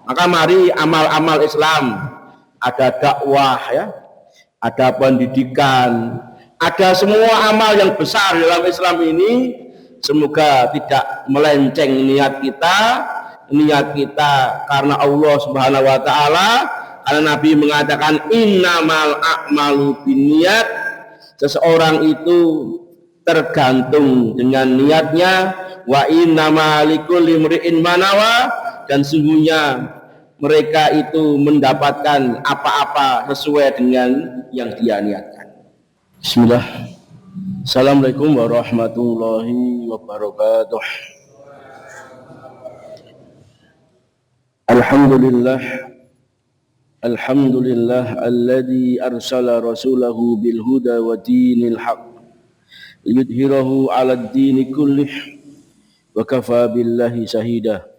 Maka mari amal-amal Islam, ada dakwah ya, ada pendidikan, ada semua amal yang besar dalam Islam ini, semoga tidak melenceng niat kita karena Allah Subhanahu wa taala, karena Nabi mengatakan innamal a'malu binniyat, seseorang itu tergantung dengan niatnya, wa innama likulli imri'in ma nawa, dan sungguhnya mereka itu mendapatkan apa-apa sesuai dengan yang dia niatkan. Bismillah. Assalamualaikum warahmatullahi wabarakatuh. Alhamdulillah alladzi arsala rasulahu bil huda wa dinil haqq liyudhhirahu 'alad dini kullih wa kafa billahi shahida.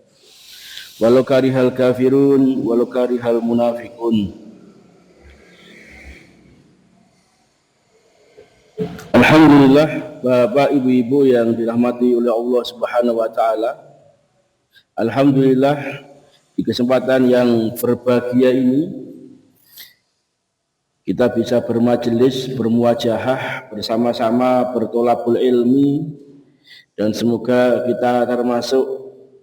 Walau karihal kafirun walau karihal munafiqun. Alhamdulillah, Bapak Ibu-ibu yang dirahmati oleh Allah Subhanahu wa taala. Alhamdulillah, di kesempatan yang berbahagia ini kita bisa bermajelis, bermuajahah bersama-sama, bertolabul ilmi, dan semoga kita termasuk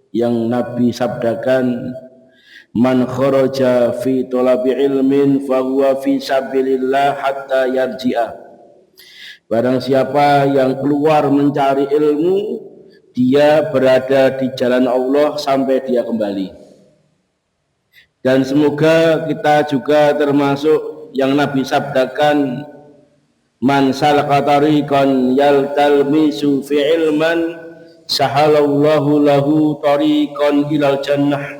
yang Nabi sabdakan, man kharaja fi talabi ilmin fahuwa fi sabilillah hatta yarji'a. Barang siapa yang keluar mencari ilmu, dia berada di jalan Allah sampai dia kembali. Dan semoga kita juga termasuk yang Nabi sabdakan, man salaka tariqan yaltalmisu fi ilman sahalallahu lahu tariqan ilal jannah.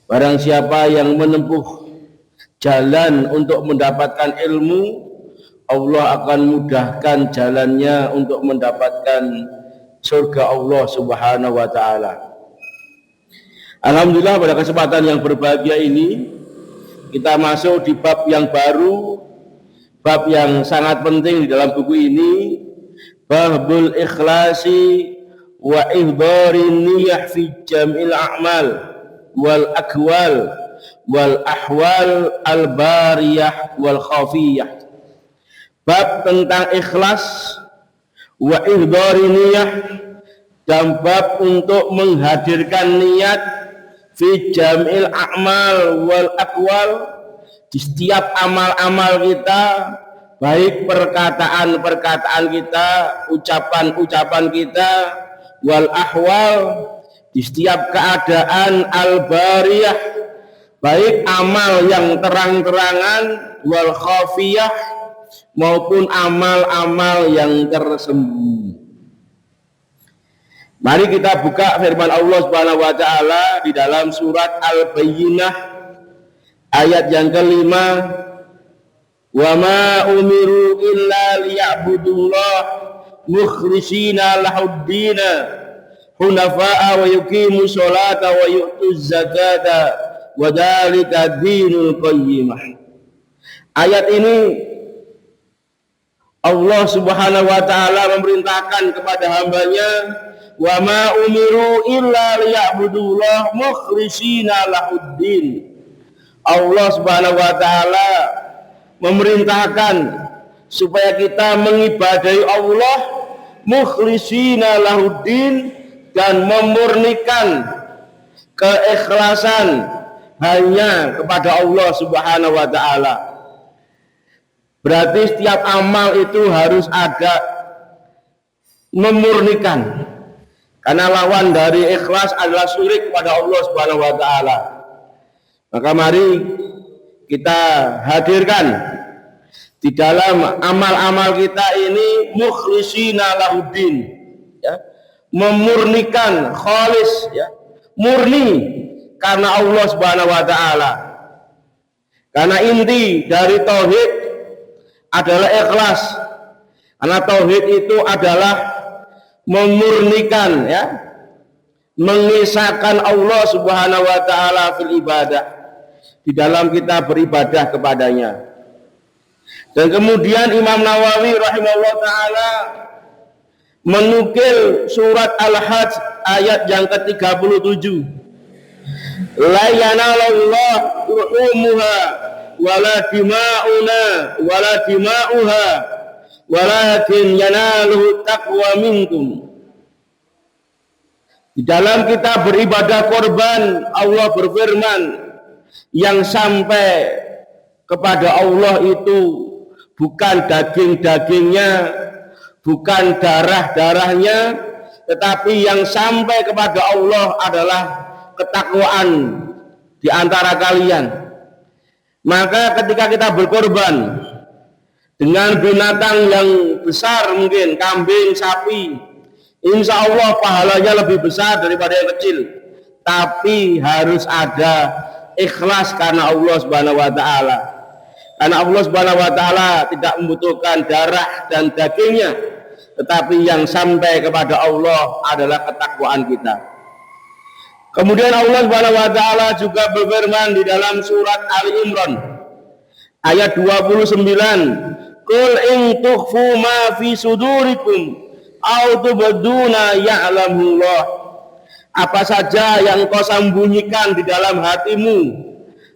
Barang siapa yang menempuh jalan untuk mendapatkan ilmu, Allah akan mudahkan jalannya untuk mendapatkan surga Allah Subhanahu wa taala. Alhamdulillah, pada kesempatan yang berbahagia ini kita masuk di bab yang baru, bab yang sangat penting di dalam buku ini, babul ikhlasi wa ihdarin niyah fi jam'il a'mal wal aqwal wal ahwal al bariyah wal khafiyah. Bab tentang ikhlas wa ihdarin niyah, dan bab untuk menghadirkan niat fi jam'il a'mal wal aqwal, di setiap amal-amal kita, baik perkataan-perkataan kita, ucapan-ucapan kita, wal ahwal, di setiap keadaan, al-bariyah, baik amal yang terang-terangan, wal khafiyah, maupun amal-amal yang tersembunyi. Mari kita buka firman Allah Subhanahu wa taala di dalam surat Al-Bayyinah ayat yang kelima, wa ma umiru illa liya'budullah mukhlishina lahuddina hunafa'a wa yuqimu sholata wa yu'tuz zakata wa dzalika dinul qayyimah. Ayat ini Allah Subhanahu wa taala memerintahkan kepada hambanya, wa ma umiru illa liya'budullah mukhlishina lahuddin. Allah Subhanahu wa taala memerintahkan supaya kita mengibadahi Allah mukhlishina lahuddin, dan memurnikan keikhlasan hanya kepada Allah Subhanahu wa taala. Berarti setiap amal itu harus ada memurnikan, karena lawan dari ikhlas adalah syirik kepada Allah Subhanahu wa taala. Maka mari kita hadirkan di dalam amal-amal kita ini mukhlishina lahuddin, ya, memurnikan, khalis, ya, murni karena Allah Subhanahu wa taala. Karena inti dari tauhid adalah ikhlas. Karena tauhid itu adalah memurnikan, ya, mengisahkan Allah Subhanahu wa taala fil ibadah, di dalam kita beribadah kepadanya. Dan kemudian Imam Nawawi rahimahullah taala menukil surat Al-Hajj ayat yang ke-37. La yanalullah ruhumuha wala dima'una wala dima'uha walakin yanaluhu taqwa minkum. Di dalam kita beribadah korban, Allah berfirman, yang sampai kepada Allah itu bukan daging-dagingnya, bukan darah-darahnya, tetapi yang sampai kepada Allah adalah ketakwaan di antara kalian. Maka ketika kita berkorban dengan binatang yang besar, mungkin kambing, sapi, insya Allah pahalanya lebih besar daripada yang kecil. Tapi harus ada ikhlas karena Allah Subhanahu wa taala. Karena Allah Subhanahu wa taala tidak membutuhkan darah dan dagingnya, tetapi yang sampai kepada Allah adalah ketakwaan kita. Kemudian Allah Subhanahu wa taala juga berfirman di dalam surat Ali Imran ayat 29, "Qul in tukhfu ma fi sudurikum aw tubduna ya'lamullah." Apa saja yang kau sembunyikan di dalam hatimu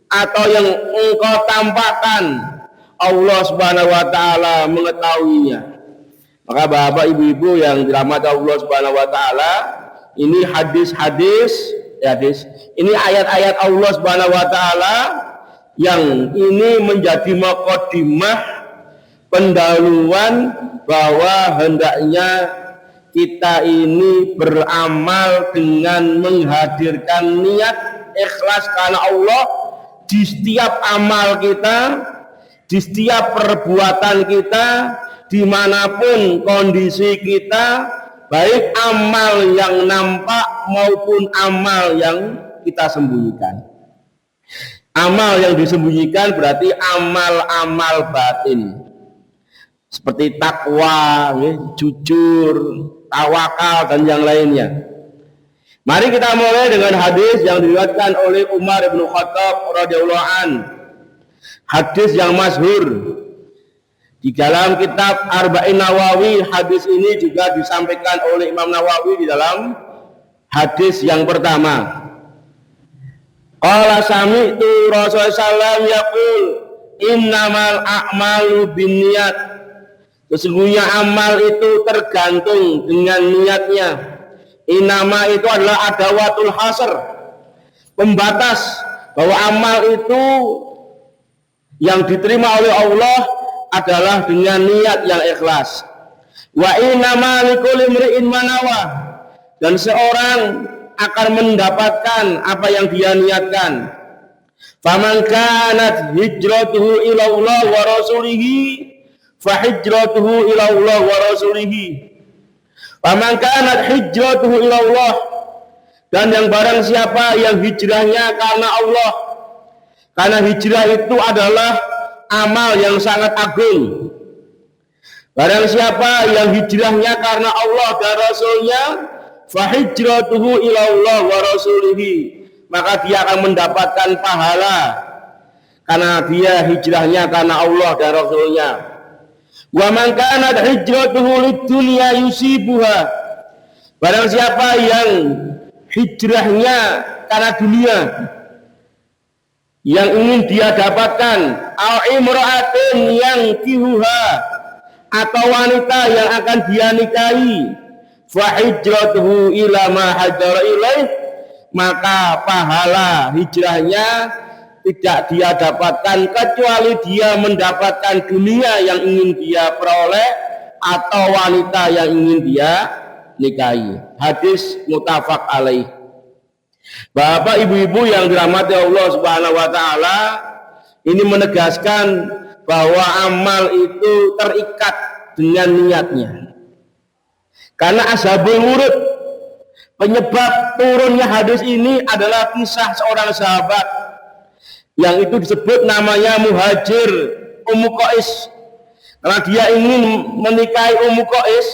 atau yang engkau tampakkan, Allah Subhanahu wa taala mengetahuinya. Maka Bapak Ibu-ibu yang dirahmati Allah Subhanahu wa taala, ini hadis-hadis, ini ayat-ayat Allah Subhanahu wa taala yang ini menjadi muqaddimah pendahuluan bahwa hendaknya kita ini beramal dengan menghadirkan niat ikhlas karena Allah di setiap amal kita, di setiap perbuatan kita, dimanapun kondisi kita, baik amal yang nampak maupun amal yang kita sembunyikan. Amal yang disembunyikan berarti amal-amal batin, seperti takwa, jujur, tawakal, dan yang lainnya. Mari kita mulai dengan hadis yang diriwayatkan oleh Umar bin Khattab radhiyallahu an. Hadis yang masyhur di dalam kitab Arba'in Nawawi. Hadis ini juga disampaikan oleh Imam Nawawi di dalam hadis yang pertama. Qala sami'tu Rasulullah sallallahu yaqul innamal a'malu binniyat. Sesungguhnya amal itu tergantung dengan niatnya. Innama itu adalah adawatul hasr, pembatas bahwa amal itu yang diterima oleh Allah adalah dengan niat yang ikhlas. Wa innama likulli imri'in ma nawa, dan seorang akan mendapatkan apa yang dia niatkan. Faman kanat hijratuhu ila Allah wa rasulihi fa hijratuhu ila Allah wa rasulihi. Faman kanat hijratuhu ila Allah, dan yang barang siapa yang hijrahnya karena Allah, karena hijrah itu adalah amal yang sangat agung. Barang siapa yang hijrahnya karena Allah dan Rasulnya, fa hijratuhu ila Allah wa rasulihi, maka dia akan mendapatkan pahala karena dia hijrahnya karena Allah dan Rasulnya. Wa man kanat hijratuhu lid-dunya yusibuha, barang siapa yang hijrahnya karena dunia yang ingin dia dapatkan, au imra'atin yang kihuha, atau wanita yang akan dia nikahi, fa hijratuhu ila ma hajara ilaih, maka pahala hijrahnya tidak dia dapatkan kecuali dia mendapatkan dunia yang ingin dia peroleh atau wanita yang ingin dia nikahi. Hadis muttafaq alaih. Bapak ibu-ibu yang dirahmati Allah Subhanahu wa taala, ini menegaskan bahwa amal itu terikat dengan niatnya. Karena ashabul wurud, penyebab turunnya hadis ini adalah kisah seorang sahabat yang itu disebut namanya Muhajir Ummu Qais. Karena dia ingin menikahi Ummu Qais,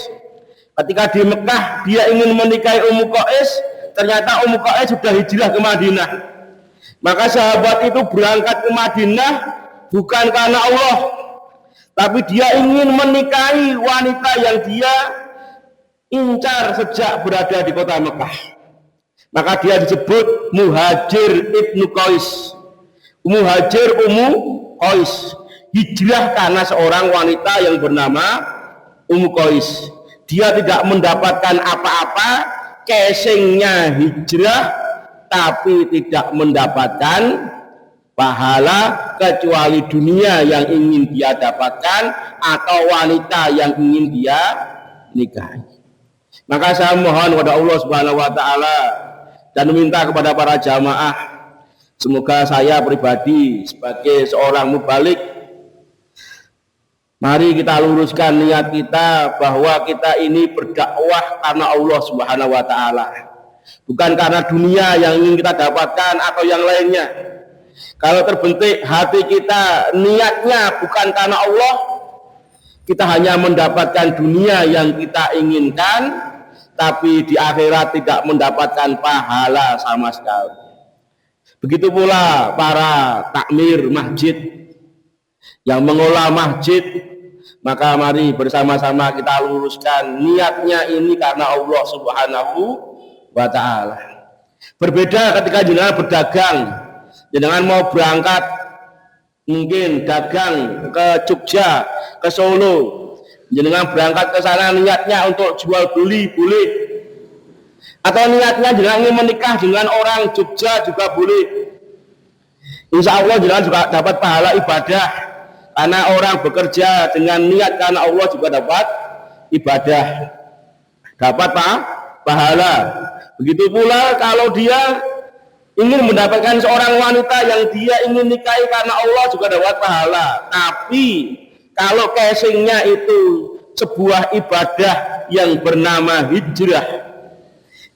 ketika di Mekah dia ingin menikahi Ummu Qais, ternyata Ummu Qais sudah hijrah ke Madinah. Maka sahabat itu berangkat ke Madinah bukan karena Allah, tapi dia ingin menikahi wanita yang dia incar sejak berada di kota Mekah. Maka dia disebut Muhajir Ibnu Qais. Muhajir Ummu Qais. Hijrah karena seorang wanita yang bernama Ummu Qais. Dia tidak mendapatkan apa-apa, casingnya hijrah, tapi tidak mendapatkan pahala kecuali dunia yang ingin dia dapatkan atau wanita yang ingin dia nikahi. Maka saya mohon kepada Allah Subhanahu wa taala dan meminta kepada para jamaah, semoga saya pribadi sebagai seorang mubalik, mari kita luruskan niat kita bahwa kita ini berdakwah karena Allah Subhanahu wa taala, bukan karena dunia yang ingin kita dapatkan atau yang lainnya. Kalau terbentuk hati kita niatnya bukan karena Allah, kita hanya mendapatkan dunia yang kita inginkan, tapi di akhirat tidak mendapatkan pahala sama sekali. Begitu pula para takmir masjid yang mengolah masjid, maka mari bersama-sama kita luruskan niatnya ini karena Allah Subhanahu wa taala. Berbeda ketika jenengan berdagang, jenengan mau berangkat mungkin dagang ke Jogja, ke Solo, jenengan berangkat ke sana niatnya untuk jual beli boleh, atau niatnya jenengan ingin menikah dengan orang Jogja juga boleh. Insya Allah jenengan juga dapat pahala ibadah, karena orang bekerja dengan niat karena Allah juga dapat ibadah, dapat pahala. Begitu pula kalau dia ingin mendapatkan seorang wanita yang dia ingin nikahi karena Allah juga dapat pahala. Tapi kalau casingnya itu sebuah ibadah yang bernama hijrah,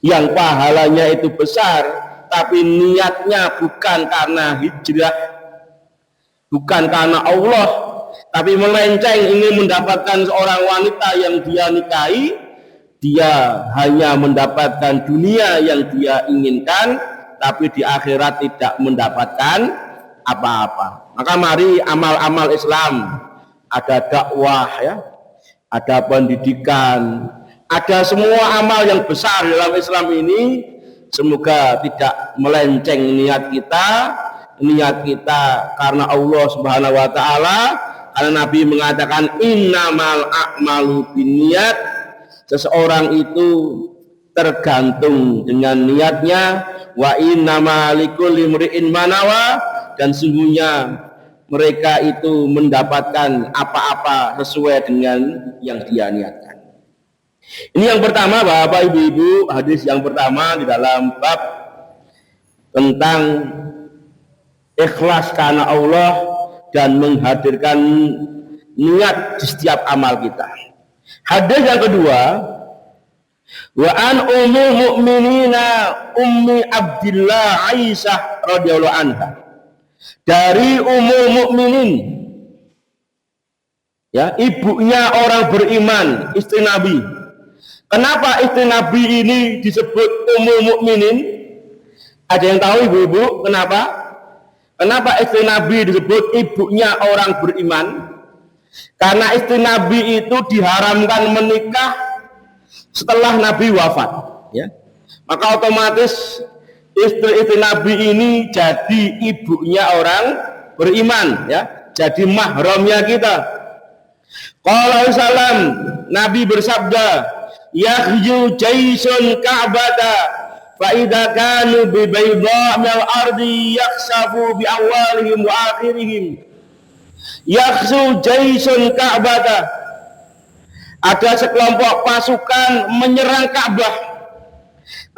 yang pahalanya itu besar, tapi niatnya bukan karena hijrah, bukan karena Allah, tapi melenceng ingin mendapatkan seorang wanita yang dia nikahi, dia hanya mendapatkan dunia yang dia inginkan, tapi di akhirat tidak mendapatkan apa-apa. Maka mari amal-amal Islam, ada dakwah ya, ada pendidikan, ada semua amal yang besar dalam Islam ini, semoga tidak melenceng niat kita karena Allah Subhanahu wa taala, karena Nabi mengatakan innamal a'malu binniyat, seseorang itu tergantung dengan niatnya, wa innama likulli imri'in ma nawa, dan sungguhnya mereka itu mendapatkan apa-apa sesuai dengan yang dia niatkan. Ini yang pertama, Bapak Ibu, hadis yang pertama di dalam bab tentang ikhlas karena Allah dan menghadirkan niat di setiap amal kita. Hadis yang kedua, wa an ummul mukminina ummi Abdillah Aisyah radhiyallahu anha, dari ummul mukminin, ya, ibunya orang beriman, istri Nabi. Kenapa istri Nabi ini disebut ummul mukminin? Ada yang tahu ibu-ibu kenapa? Kenapa istri Nabi disebut ibunya orang beriman? Karena istri Nabi itu diharamkan menikah setelah Nabi wafat, ya. Maka otomatis istri-istri Nabi ini jadi ibunya orang beriman, ya, jadi mahramnya kita. Qala salam, Nabi bersabda, yakhju jaisun ka'bata fa idza kanu bi bayda min al-ardi yakhsafu bi awwalihim wa akhirihim. Yakhzu jaisun ka'bata, ada sekelompok pasukan menyerang Ka'bah.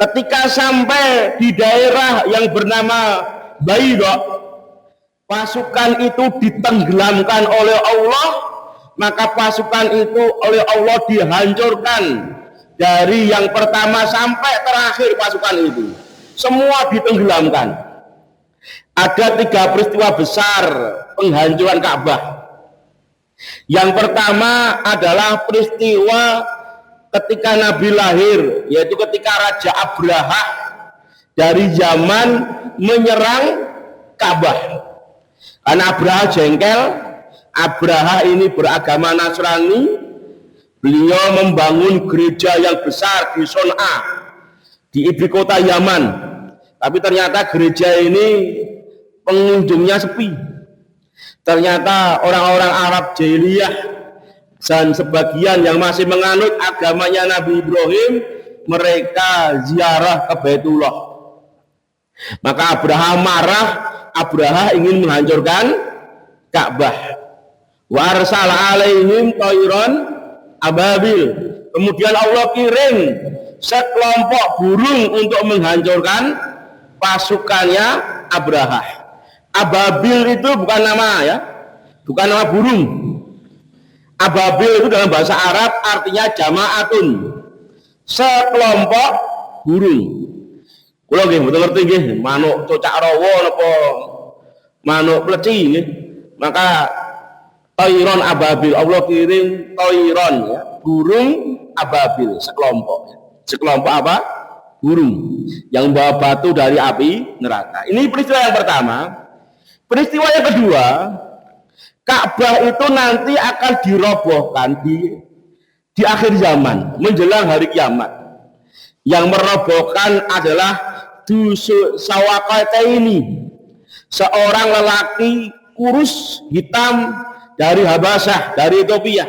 Ketika sampai di daerah yang bernama Bayda, pasukan itu ditenggelamkan oleh Allah, maka pasukan itu oleh Allah dihancurkan dari yang pertama sampai terakhir. Pasukan itu semua ditenggelamkan. Ada 3 peristiwa besar penghancuran Ka'bah. Yang pertama adalah peristiwa ketika Nabi lahir, yaitu ketika Raja Abraha dari Yaman menyerang Ka'bah. Karena Abraha jengkel, Abraha ini beragama Nasrani, beliau membangun gereja yang besar di Son'a, di ibu kota Yaman. Tapi ternyata gereja ini pengunjungnya sepi. Ternyata orang-orang Arab jahiliyah dan sebagian yang masih menganut agamanya Nabi Ibrahim, mereka ziarah ke Baitullah. Maka Abraha marah, Abraha ingin menghancurkan Ka'bah. Wa arsala alaihim tayran ababil. Kemudian Allah kirim sekelompok burung untuk menghancurkan pasukannya Abraha. Ababil itu bukan nama ya, bukan nama burung. Ababil itu dalam bahasa Arab artinya jama'atun, sekelompok burung. Kula nggih mboten ngerti nggih, manuk cocak rawa napa manuk pleci nggih. Maka tayron ababil, Allah kirim tayron ya, burung ababil sekelompok ya. Sekelompok apa? Burung yang membawa batu dari api neraka. Ini peristiwa yang pertama. Peristiwa yang kedua, Ka'bah itu nanti akan dirobohkan di akhir zaman, menjelang hari kiamat. Yang merobohkan adalah Sawaqataini, seorang lelaki kurus hitam dari Habasyah, dari Ethiopia.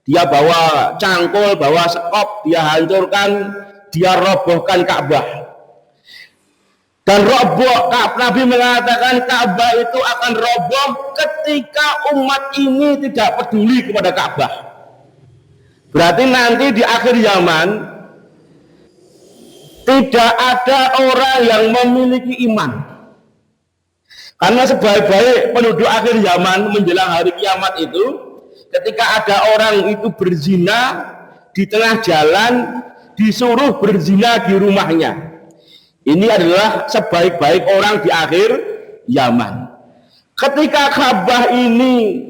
Dia bawa cangkul, bawa sekop, dia hancurkan, dia robohkan Ka'bah. Dan roboh, Nabi mengatakan Ka'bah itu akan roboh ketika umat ini tidak peduli kepada Ka'bah. Berarti nanti di akhir zaman tidak ada orang yang memiliki iman. Karena sebaik-baik penduduk akhir zaman menjelang hari kiamat itu, ketika ada orang itu berzina di tengah jalan, disuruh berzina di rumahnya. Ini adalah sebaik-baik orang di akhir zaman. Ketika Ka'bah ini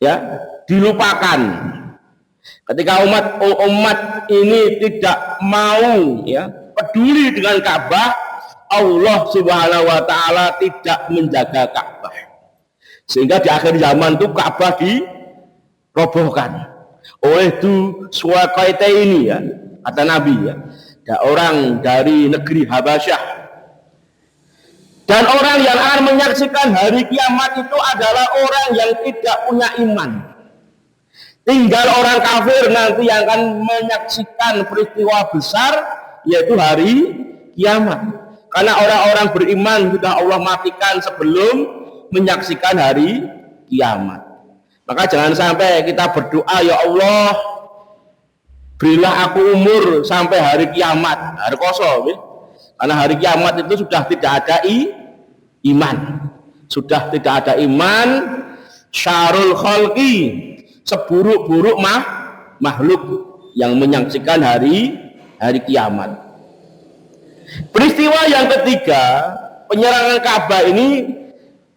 ya dilupakan, ketika umat ini tidak mau ya peduli dengan Ka'bah, Allah Subhanahu wa taala tidak menjaga Ka'bah. Sehingga di akhir zaman itu Ka'bah dirobohkan oleh itu Suwakaita ini ya, kata Nabi ya. Ada orang dari negeri Habasyah. Dan orang yang akan menyaksikan hari kiamat itu adalah orang yang tidak punya iman. Tinggal orang kafir nanti yang akan menyaksikan peristiwa besar, yaitu hari kiamat. Karena orang-orang beriman sudah Allah matikan sebelum menyaksikan hari kiamat. Maka jangan sampai kita berdoa, ya Allah, berilah aku umur sampai hari kiamat, hari kosong ya. Karena hari kiamat itu sudah tidak ada iman, sudah tidak ada iman. Syarul khalqi, seburuk-buruk makhluk yang menyaksikan hari kiamat. Peristiwa yang ketiga, penyerangan Ka'bah ini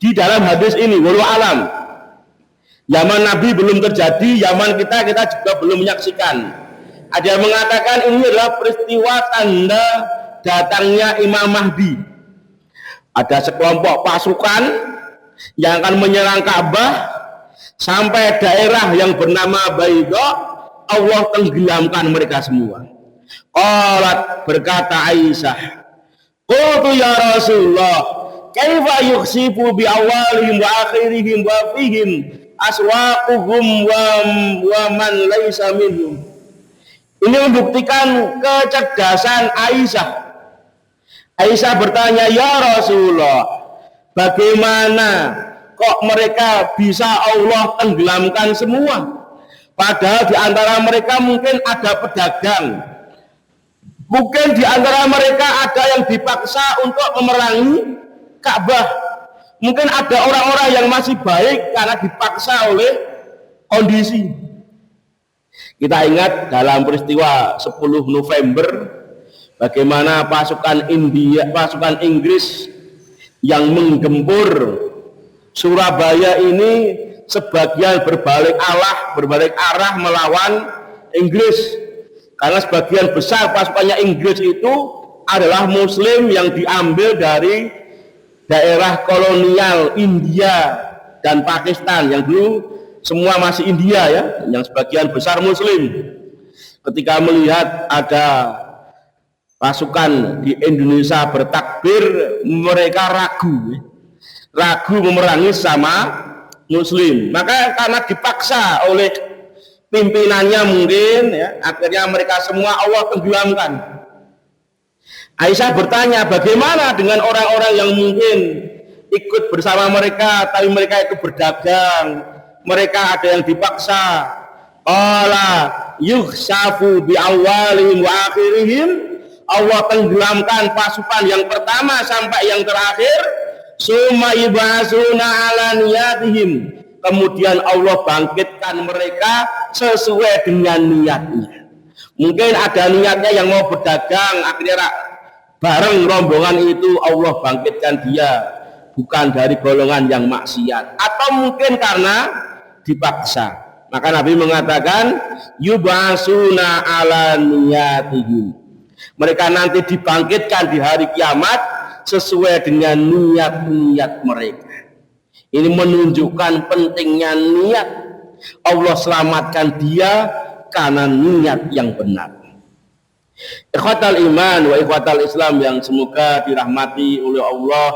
di dalam hadis ini, wallahu alam, zaman Nabi belum terjadi, zaman kita juga belum menyaksikan. Ada yang mengatakan ini adalah peristiwa tanda datangnya Imam Mahdi. Ada sekelompok pasukan yang akan menyerang Ka'bah sampai daerah yang bernama Baidha, Allah tenggelamkan mereka semua. Qalat, berkata Aisyah, qultu ya Rasulullah, kaifa yukhsifu bi awalihim wa akhirihim wa fihim aswaquhum wa man laisa minhum. Ini membuktikan kecerdasan Aisyah. Aisyah bertanya, ya Rasulullah, bagaimana kok mereka bisa Allah tenggelamkan semua? Padahal di antara mereka mungkin ada pedagang, mungkin di antara mereka ada yang dipaksa untuk memerangi Ka'bah, mungkin ada orang-orang yang masih baik karena dipaksa oleh kondisi. Kita ingat dalam peristiwa 10 November bagaimana pasukan Inggris yang menggempur Surabaya ini sebagian berbalik arah melawan Inggris. Karena sebagian besar pasukannya Inggris itu adalah muslim yang diambil dari daerah kolonial India dan Pakistan yang dulu semua masih India ya, yang sebagian besar muslim. Ketika melihat ada pasukan di Indonesia bertakbir, mereka ragu memerangi sama Muslim. Maka karena dipaksa oleh pimpinannya mungkin, ya, akhirnya mereka semua Allah tenggelamkan. Aisyah bertanya, bagaimana dengan orang-orang yang mungkin ikut bersama mereka, tapi mereka itu berdagang, mereka ada yang dipaksa. Qala yukhsafu bi awalihim wa akhirihim, Allah tenggelamkan pasukan yang pertama sampai yang terakhir. Summa yub'atsuna ala niyatihim, kemudian Allah bangkitkan mereka sesuai dengan niatnya. Mungkin ada niatnya yang mau berdagang, akhirnya bareng rombongan itu Allah bangkitkan dia, bukan dari golongan yang maksiat, atau mungkin karena dipaksa. Maka Nabi mengatakan yub'atsuna ala niyatihim, mereka nanti dibangkitkan di hari kiamat sesuai dengan niat-niat mereka. Ini menunjukkan pentingnya niat. Allah selamatkan dia karena niat yang benar. Ikhwatal iman wa ikhwatal Islam yang semoga dirahmati oleh Allah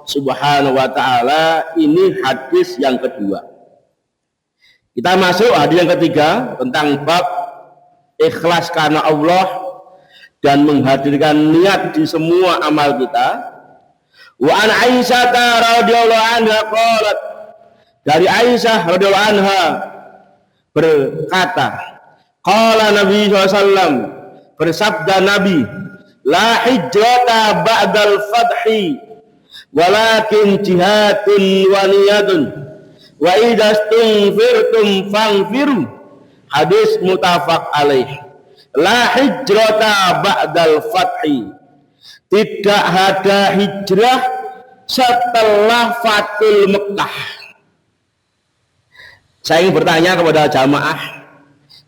Subhanahu wa taala, ini hadis yang kedua. Kita masuk hadis yang ketiga tentang bab ikhlas karena Allah dan menghadirkan niat di semua amal kita. Wa an Aisyah radhiyallahu anha qalat, dari Aisyah radhiyallahu anha berkata, qala Nabi SAW, bersabda Nabi, la hijrata ba'dal fathi walakin jihadun wa niyatun wa idastunfirtum fangfiru. Hadis muttafaq alaih. La hijrata ba'dal fathi, tidak ada hijrah setelah Fathul Mekah. Saya ingin bertanya kepada jamaah,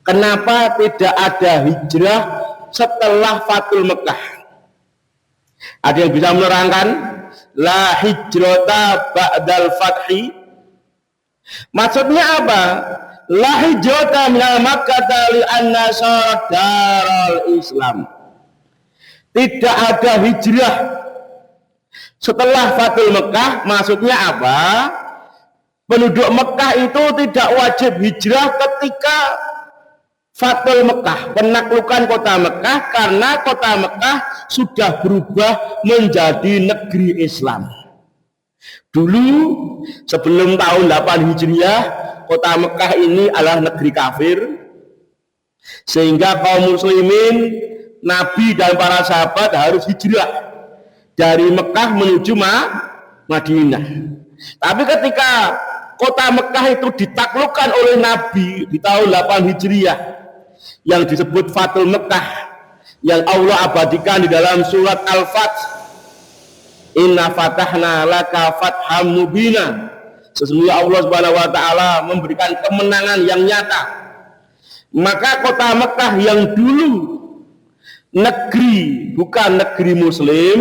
kenapa tidak ada hijrah setelah Fathul Mekah? Ada yang bisa menerangkan? La hijrata ba'dal fathi, maksudnya apa? La hijrata minal Makkah li anna sarat darul Islam. Tidak ada hijrah setelah Fathul Mekah, maksudnya apa? Penduduk Mekah itu tidak wajib hijrah ketika Fathul Mekah, penaklukan kota Mekah, karena kota Mekah sudah berubah menjadi negeri Islam. Dulu sebelum tahun 8 Hijriah, kota Mekah ini adalah negeri kafir, sehingga kaum muslimin, Nabi dan para sahabat harus hijrah dari Mekah menuju Madinah. Tapi ketika kota Mekah itu ditaklukkan oleh Nabi di tahun 8 Hijriah yang disebut Fathul Mekah, yang Allah abadikan di dalam surat Al-Fath, inna fatahna laka fatham mubina, sesungguhnya Allah Subhanahu wa taala memberikan kemenangan yang nyata. Maka kota Mekah yang dulu negeri, bukan negeri muslim,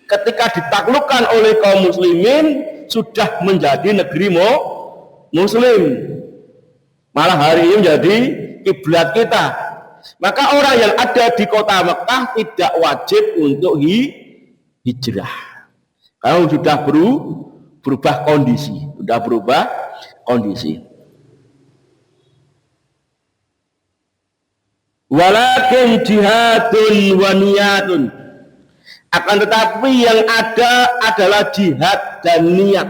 ketika ditaklukkan oleh kaum muslimin sudah menjadi negeri muslim, malah hari ini menjadi kiblat kita. Maka orang yang ada di kota Mekah tidak wajib untuk hijrah, karena sudah berubah kondisi. Walakin jihadun wa niyatun, akan tetapi yang ada adalah jihad dan niat.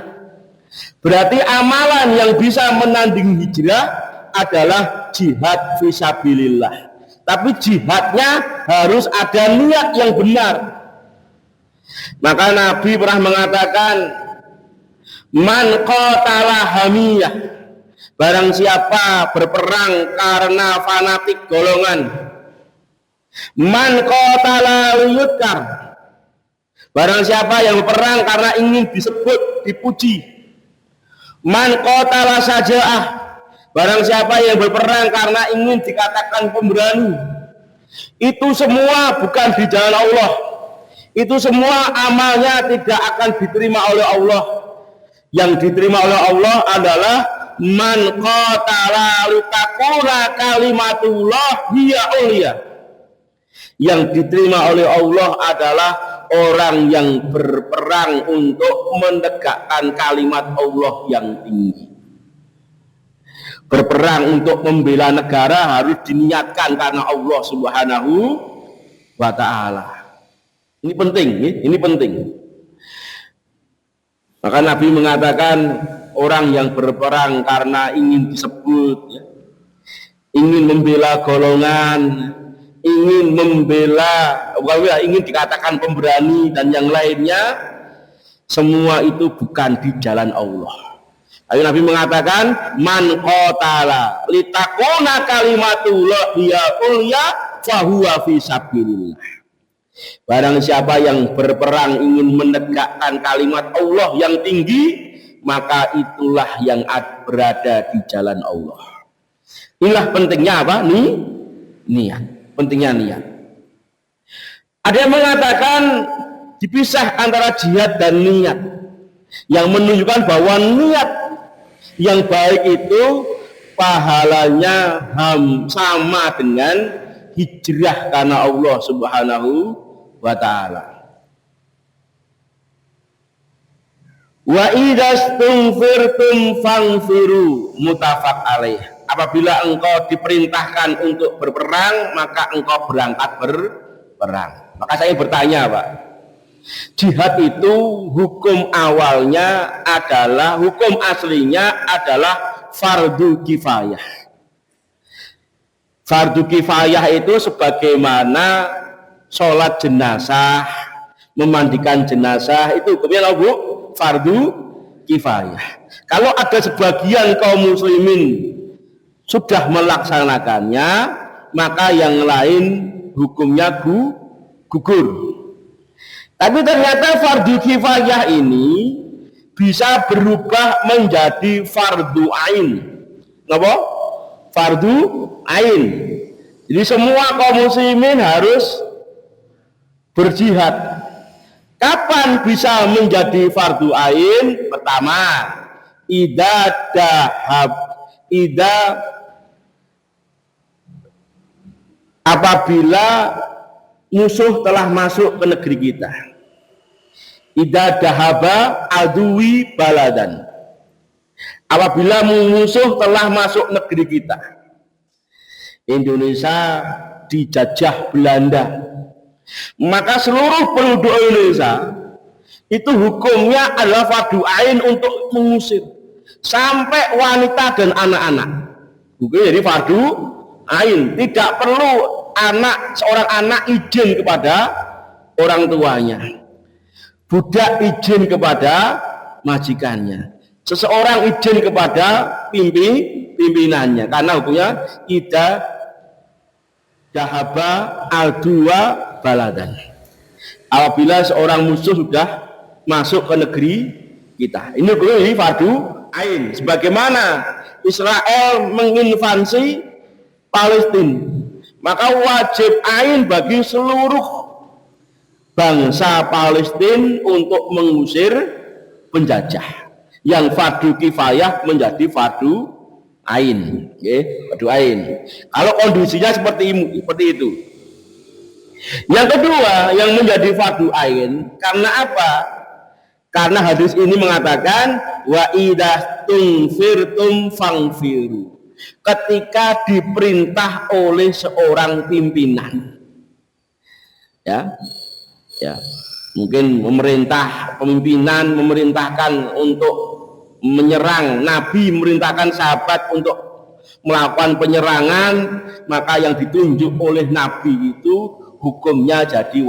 Berarti amalan yang bisa menanding hijrah adalah jihad fisabilillah. Tapi jihadnya harus ada niat yang benar. Maka Nabi pernah mengatakan, man qatala hamiyah, barang siapa berperang karena fanatik golongan. Man qatala liyudkar, barang siapa yang berperang karena ingin disebut, dipuji. Man qatala saja'ah, barang siapa yang berperang karena ingin dikatakan pemberani. Itu semua bukan di jalan Allah. Itu semua amalnya tidak akan diterima oleh Allah. Yang diterima oleh Allah adalah man qatala litakuna kalimatullah hiya ulia, yang diterima oleh Allah adalah orang yang berperang untuk menegakkan kalimat Allah yang tinggi. Berperang untuk membela negara harus diniatkan karena Allah Subhanahu wa ta'ala. Ini penting, ini penting. Maka Nabi mengatakan orang yang berperang karena ingin disebut, ya, ingin membela golongan, ingin membela, ingin dikatakan pemberani dan yang lainnya, semua itu bukan di jalan Allah. Lalu Nabi mengatakan, man qatala litakuna kalimatullah hiya ulya fahuwa fi sabilillah. Barang siapa yang berperang ingin menegakkan kalimat Allah yang tinggi, maka itulah yang berada di jalan Allah. Inilah pentingnya apa? Niat. Pentingnya niat. Ada yang mengatakan dipisah antara jihad dan niat, yang menunjukkan bahwa niat yang baik itu pahalanya sama dengan hijrah karena Allah Subhanahu wa ta'ala. Wa idastunfirtum fangfiru mutafaq alaih. Apabila engkau diperintahkan untuk berperang, maka engkau berangkat berperang. Maka saya bertanya, Pak, jihad itu hukum awalnya adalah, hukum aslinya adalah fardu kifayah. Fardu kifayah itu sebagaimana sholat jenazah, memandikan jenazah, itu hukumnya apa, Bu? Fardu kifayah. Kalau ada sebagian kaum muslimin sudah melaksanakannya, maka yang lain hukumnya gugur. Tapi ternyata fardu kifayah ini bisa berubah menjadi fardu ain. Kenapa? Fardu ain. Jadi semua kaum muslimin harus berjihad. Kapan bisa menjadi fardu ain? Pertama, apabila musuh telah masuk ke negeri kita. Idza dahaba aduwi baladan. Apabila musuh telah masuk negeri kita. Indonesia dijajah Belanda. Maka seluruh penduduk Indonesia itu hukumnya adalah fardu ain untuk mengusir sampai wanita dan anak-anak. Hukumnya jadi fardu ain. Tidak perlu seorang anak izin kepada orang tuanya, budak izin kepada majikannya, seseorang izin kepada pimpinannya, karena hukumnya idza dahaba al-dua baladan. Apabila seorang musuh sudah masuk ke negeri kita, ini hukumnya ini fardu ain. Sebagaimana Israel menginvasi Palestina, maka wajib ain bagi seluruh bangsa Palestina untuk mengusir penjajah. Yang fardu kifayah menjadi fardu ain, fardu ain. Kalau kondisinya seperti itu. Yang kedua yang menjadi fardu ain karena apa? Karena hadis ini mengatakan wa idza tunfirtum fangfiru. Ketika diperintah oleh seorang pimpinan, ya, mungkin pimpinan memerintahkan untuk menyerang, Nabi memerintahkan sahabat untuk melakukan penyerangan, maka yang ditunjuk oleh Nabi itu hukumnya jadi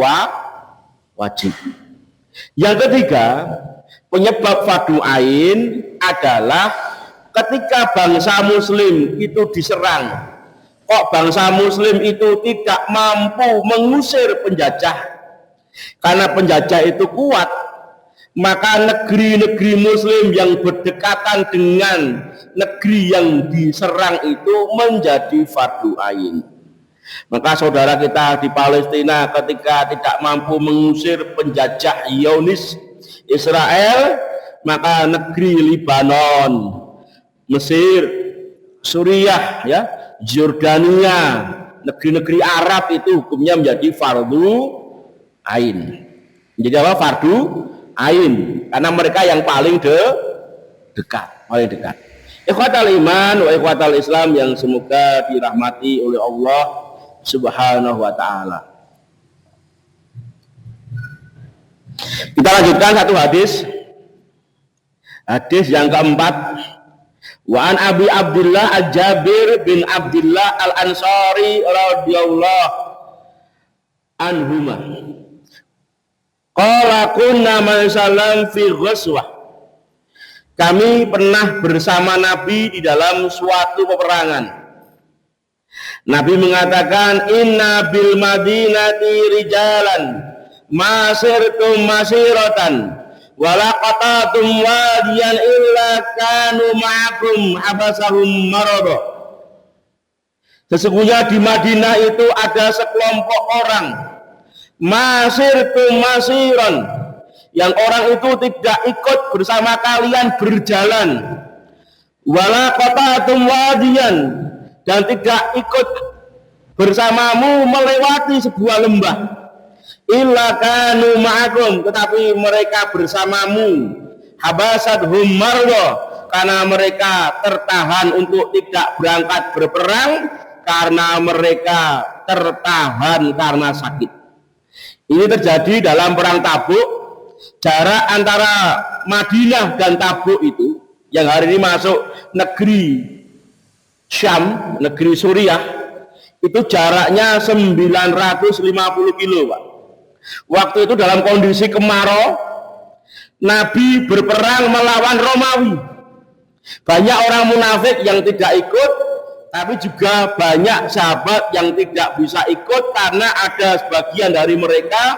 wajib. Yang ketiga, penyebab fardu ain adalah ketika bangsa muslim itu diserang, kok bangsa muslim itu tidak mampu mengusir penjajah, karena penjajah itu kuat, maka negeri-negeri muslim yang berdekatan dengan negeri yang diserang itu menjadi fardu ain. Maka saudara kita di Palestina ketika tidak mampu mengusir penjajah Zionis Israel, maka negeri Lebanon, Mesir, Suriah, Jordania, negeri-negeri Arab itu hukumnya menjadi fardu ain. Menjadi apa? Fardu ain, karena mereka yang paling dekat, paling dekat. Ikhwatal iman wa ikhwatal Islam yang semoga dirahmati oleh Allah Subhanahu wa taala. Kita lanjutkan satu hadis. Hadis yang keempat. Wa an Abi Abdullah Al-Jabir bin Abdullah Al-Ansari radhiyallahu anhuma. Qala kunna ma'asallam fi ghuswah. Kami pernah bersama Nabi di dalam suatu peperangan. Nabi mengatakan, inna bil madinati rijalan masirtum masiratan wala qatatum wadiyan illa kanu ma'akum habasahum marada. Sesungguhnya di Madinah itu ada sekelompok orang masirtum masiran, yang orang itu tidak ikut bersama kalian berjalan, wala qatatum wadiyan, dan tidak ikut bersamamu melewati sebuah lembah, illa kanu ma'akum, tetapi mereka bersamamu, habasadhum marda, karena mereka tertahan untuk tidak berangkat berperang, karena mereka tertahan karena sakit. Ini terjadi dalam perang Tabuk. Jarak antara Madinah dan Tabuk itu, yang hari ini masuk negeri Syam, negeri Suriah, itu jaraknya 950 kilo, Pak. Waktu itu dalam kondisi kemarau, Nabi berperang melawan Romawi. Banyak orang munafik yang tidak ikut, tapi juga banyak sahabat yang tidak bisa ikut karena ada sebagian dari mereka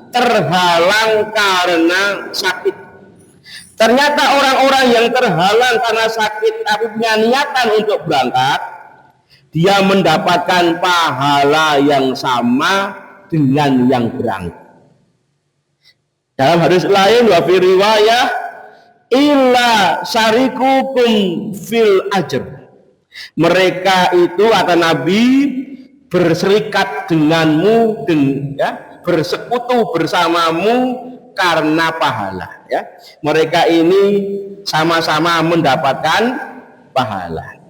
terhalang karena sakit. Ternyata orang-orang yang terhalang karena sakit tapi punya niatan untuk berangkat, dia mendapatkan pahala yang sama dengan yang berangkat. Dalam hadis lain, wa fi riwayah illa syarikukum fil ajr. Mereka itu, kata Nabi, berserikat denganmu, bersekutu bersamamu karena pahala, ya. Mereka ini sama-sama mendapatkan pahala.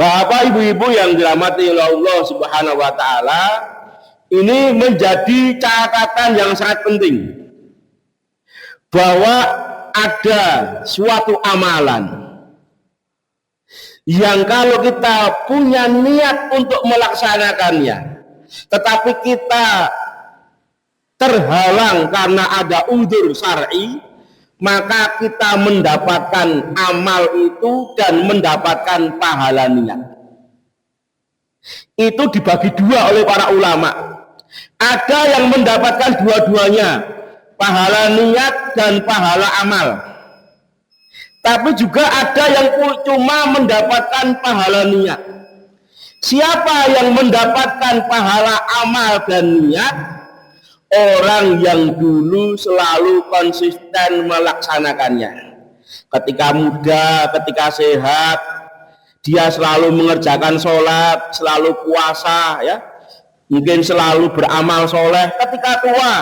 Bapak ibu-ibu yang dirahmati oleh Allah Subhanahu wa taala, ini menjadi catatan yang sangat penting bahwa ada suatu amalan yang kalau kita punya niat untuk melaksanakannya, tetapi kita terhalang karena ada udzur syar'i, maka kita mendapatkan amal itu dan mendapatkan pahala niat. Itu dibagi dua oleh para ulama. Ada yang mendapatkan dua-duanya, pahala niat dan pahala amal. Tapi juga ada yang cuma mendapatkan pahala niat. Siapa yang mendapatkan pahala amal dan niat? Orang yang dulu selalu konsisten melaksanakannya. Ketika muda, ketika sehat, dia selalu mengerjakan sholat, selalu puasa, ya, mungkin selalu beramal soleh. Ketika tua,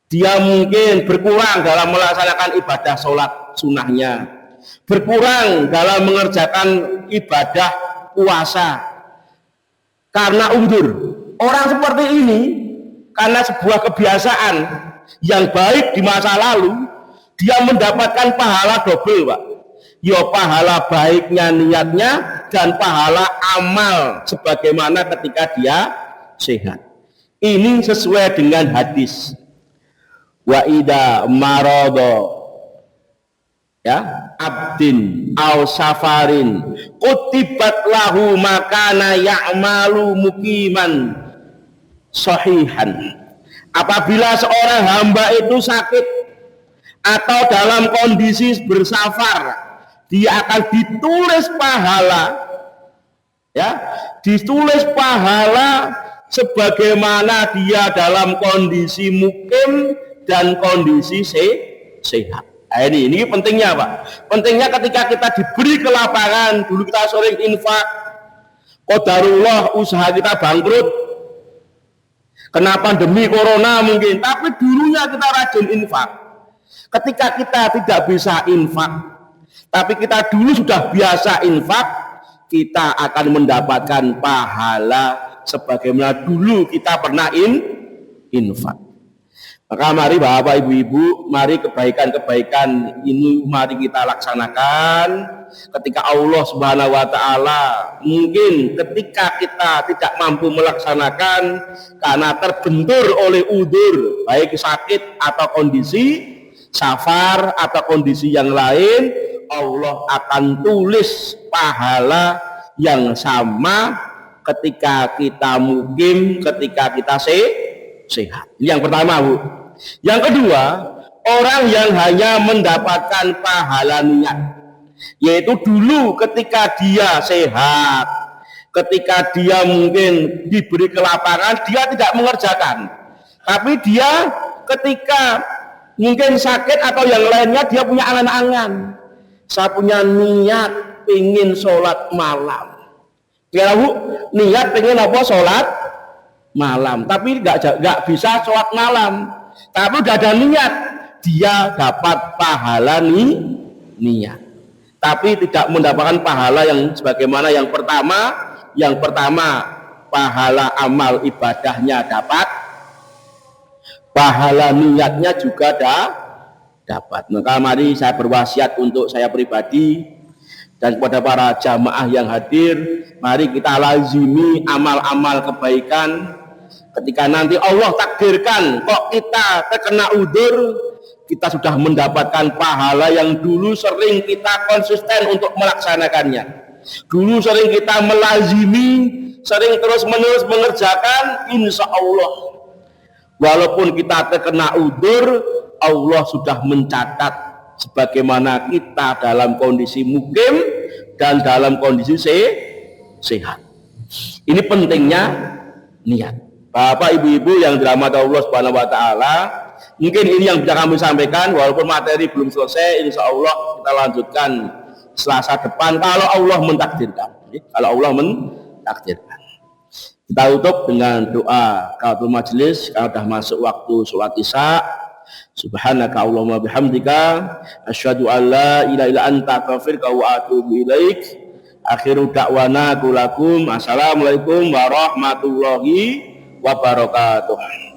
dia mungkin berkurang dalam melaksanakan ibadah sholat sunnahnya, berkurang dalam mengerjakan ibadah puasa karena uzur. Orang seperti ini karena sebuah kebiasaan yang baik di masa lalu, dia mendapatkan pahala double, Pak. Ya, pahala baiknya niatnya dan pahala amal sebagaimana ketika dia sehat. Ini sesuai dengan hadis. Wa ida marodo, ya, abdin au safarin kutibat lahu makana ya'malu mukiman sahihan. Apabila seorang hamba itu sakit atau dalam kondisi bersafar, dia akan ditulis pahala, ya, ditulis pahala sebagaimana dia dalam kondisi mukim dan kondisi sehat. Nah, ini pentingnya, Pak. Pentingnya ketika kita diberi kelapangan, dulu kita sering infak, Qadarullah usaha kita bangkrut, kena pandemi corona mungkin, tapi dulunya kita rajin infak. Ketika kita tidak bisa infak, tapi kita dulu sudah biasa infak, kita akan mendapatkan pahala sebagaimana dulu kita pernah infak. Maka mari Bapak Ibu-ibu, mari kebaikan-kebaikan ini mari kita laksanakan. Ketika Allah Subhanahu wa taala mungkin ketika kita tidak mampu melaksanakan karena terbentur oleh udzur, baik sakit atau kondisi safar atau kondisi yang lain, Allah akan tulis pahala yang sama ketika kita mukim, ketika kita sehat. Ini yang pertama, Bu. Yang kedua, orang yang hanya mendapatkan pahala niat, yaitu dulu ketika dia sehat, ketika dia mungkin diberi kelapangan, dia tidak mengerjakan. Tapi dia ketika mungkin sakit atau yang lainnya, dia punya angan-angan. Saya punya niat ingin sholat malam. Kira Bu, niat pengen apa? Sholat malam, tapi nggak bisa sholat malam. Tapi udah ada niat, dia dapat pahala niat. Tapi tidak mendapatkan pahala yang sebagaimana yang pertama. Yang pertama, pahala amal ibadahnya dapat, pahala niatnya juga dapat. Maka mari saya berwasiat untuk saya pribadi dan kepada para jamaah yang hadir, mari kita lazimi amal-amal kebaikan. Ketika nanti Allah takdirkan kok kita terkena udzur, kita sudah mendapatkan pahala yang dulu sering kita konsisten untuk melaksanakannya. Dulu sering kita melazimi, sering terus-menerus mengerjakan, insya Allah walaupun kita terkena udzur, Allah sudah mencatat sebagaimana kita dalam kondisi mukim dan dalam kondisi sehat. Ini pentingnya niat. Bapak Ibu-ibu yang dirahmati Allah Subhanahu wa taala, mungkin ini yang bisa kami sampaikan walaupun materi belum selesai. Insya Allah kita lanjutkan Selasa depan kalau Allah mentakdirkan. Kalau Allah mentakdirkan. Kita tutup dengan doa kafaratul majelis karena sudah masuk waktu sholat Isya. Subhanaka Allahumma bihamdika asyhadu an la ilaha illa anta astaghfiruka wa atubu ilaik. Akhiru da'wana kulakum assalamualaikum warahmatullahi wabarakatuh.